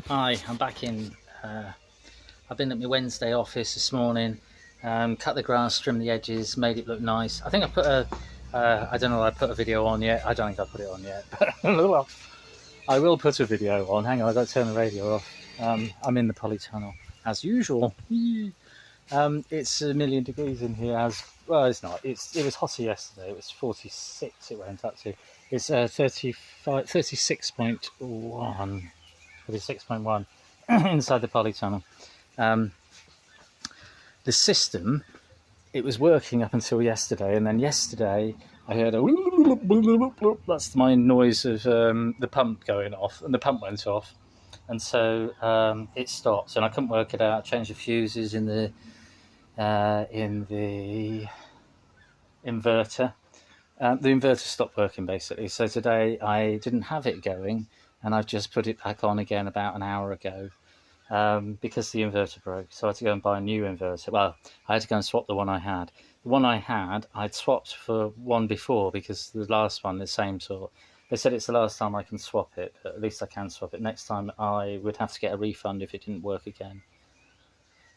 Hi, I'm back in. I've been at my Wednesday office this morning, cut the grass, trimmed the edges, made it look nice. I think I put a, I don't know if I put a video on yet. I don't think I put it on yet, but I will put a video on. Hang on, I've got to turn the radio off. I'm in the polytunnel, as usual. It's a million degrees in here, as well, it's not. It was hotter yesterday, it was 46 it went up to. It's 36.1. 36.1 inside the polytunnel. The system, it was working up until yesterday, and then yesterday I heard a that's my noise of the pump going off, and the pump went off, and so it stopped, and I couldn't work it out. Changed the fuses in the inverter. The inverter stopped working basically, so today I didn't have it going, and I've just put it back on again about an hour ago because the inverter broke. So I had to go and buy a new inverter. Well, I had to go and swap the one I had. The one I had, I'd swapped for one before because the last one, the same sort. They said it's the last time I can swap it, but at least I can swap it. Next time I would have to get a refund if it didn't work again.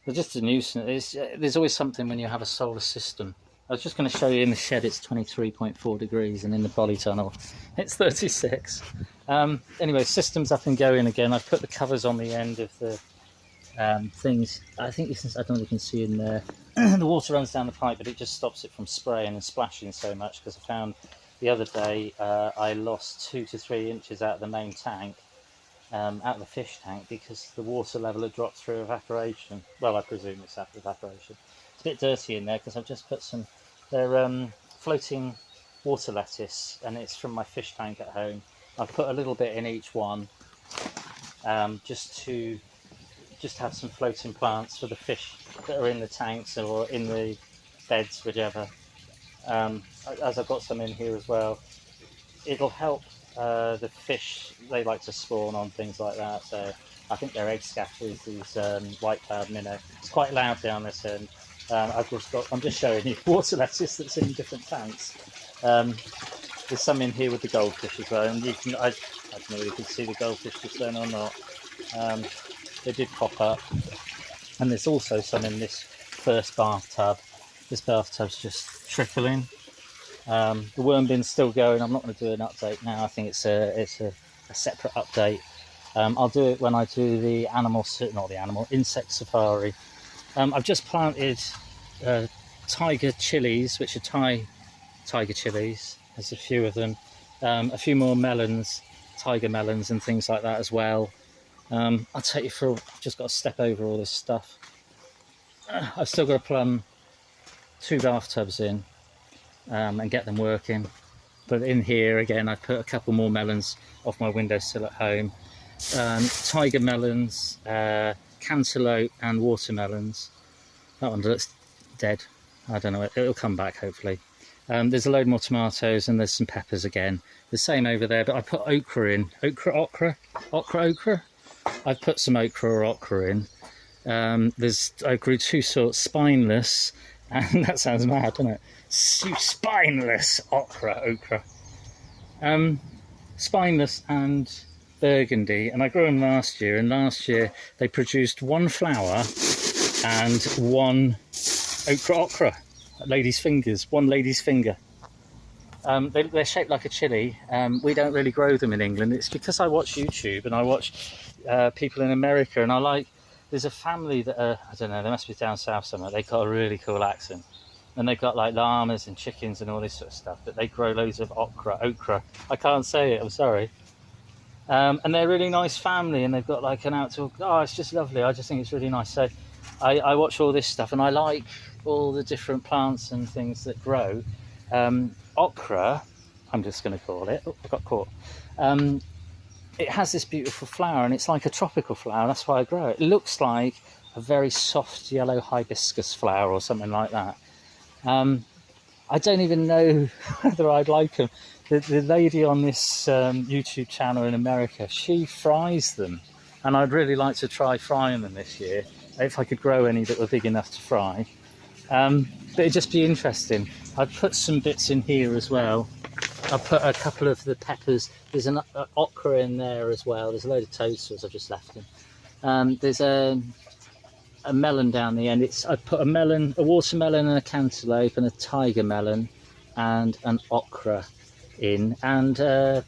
It's just a nuisance. There's always something when you have a solar system. I was just going to show you in the shed it's 23.4 degrees, and in the polytunnel it's 36. Anyway, system's up and going again. I've put the covers on the end of the things. I think this is, I don't know if you can see in there, the water runs down the pipe, but it just stops it from spraying and splashing so much, because I found the other day I lost 2 to 3 inches out of the main tank, out of the fish tank, because the water level had dropped through evaporation. Well, I presume it's after evaporation. It's a bit dirty in there because I've just put some, they're floating water lettuce, and it's from my fish tank at home. I've put a little bit in each one, just to have some floating plants for the fish that are in the tanks or in the beds, whichever. As I've got some in here as well, it'll help the fish. They like to spawn on things like that, so I think they're egg scatterers, these white cloud minnow. It's quite loud down this end. I'm just showing you water lettuce that's in different tanks. There's some in here with the goldfish as well, and you can, I don't know if you can see the goldfish just then or not. They did pop up, and there's also some in this first bathtub. This bathtub's just trickling. The worm bin's still going. I'm not going to do an update now. I think it's a separate update. I'll do it when I do the insect safari. I've just planted tiger chilies, which are tiger chilies. There's a few of them. A few more melons, tiger melons and things like that as well. I'll take you through. I've just got to step over all this stuff. I've still got to plumb 2 bathtubs in and get them working. But in here again, I've put a couple more melons off my windowsill at home. Tiger melons, cantaloupe and watermelons. That one looks dead. I don't know, it'll come back hopefully. There's a load more tomatoes, and there's some peppers again. The same over there, but I put okra in. Okra. I've put some okra or okra in. I grew 2 sorts, spineless, and that sounds mad, doesn't it? Spineless okra. Spineless and burgundy, and I grew them last year, and last year they produced 1 flower and 1 okra, lady's fingers, 1 lady's finger. They're shaped like a chili. We don't really grow them in England. It's because I watch YouTube and I watch people in America, and there's a family that I don't know, they must be down south somewhere. They've got a really cool accent, and they've got like llamas and chickens and all this sort of stuff, but they grow loads of okra. I can't say it, I'm sorry. And they're a really nice family, and they've got like an outdoor, it's just lovely. I just think it's really nice. So I watch all this stuff, and I like all the different plants and things that grow. Okra, I'm just going to call it. I got caught. It has this beautiful flower, and it's like a tropical flower. That's why I grow it. It looks like a very soft yellow hibiscus flower or something like that. I don't even know whether I'd like them. The lady on this YouTube channel in America, she fries them, and I'd really like to try frying them this year, if I could grow any that were big enough to fry. But it'd just be interesting. I'd put some bits in here as well. I put a couple of the peppers. There's an okra in there as well. There's a load of toadstools I've just left in. There's a melon down the end. I put a melon, a watermelon, and a cantaloupe, and a tiger melon, and an okra in, and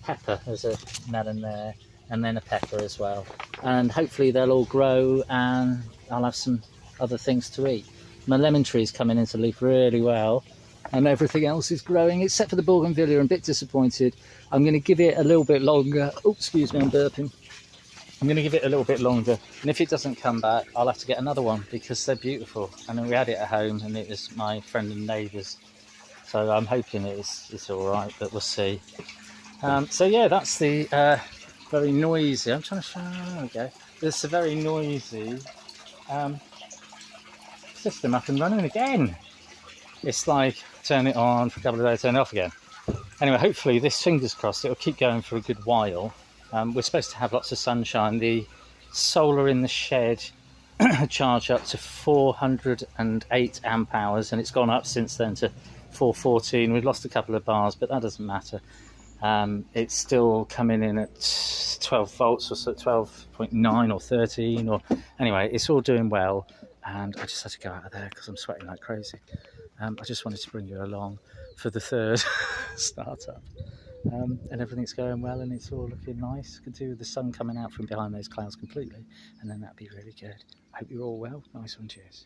pepper. There's a melon there, and then a pepper as well. And hopefully they'll all grow, and I'll have some other things to eat. My lemon tree's coming into leaf really well, and everything else is growing except for the bougainvillea. I'm a bit disappointed. I'm going to give it a little bit longer. Oh, excuse me, I'm burping. I'm going to give it a little bit longer, and if it doesn't come back, I'll have to get another one because they're beautiful. And then we had it at home, and it was my friend and neighbour's, so I'm hoping it's all right, but we'll see. So yeah, that's the very noisy. I'm trying to show. There we go. This is a very noisy system up and running again. It's like turn it on for a couple of days, turn it off again. Anyway, hopefully this, fingers crossed, it'll keep going for a good while. We're supposed to have lots of sunshine. The solar in the shed charge up to 408 amp hours, and it's gone up since then to 414. We've lost a couple of bars, but that doesn't matter. It's still coming in at 12 volts or so, 12.9 or 13, or anyway, it's all doing well. And I just had to go out of there because I'm sweating like crazy. I just wanted to bring you along for the third startup. And everything's going well, and it's all looking nice. Could do with the sun coming out from behind those clouds completely, and then that'd be really good. I hope you're all well. Nice one, cheers.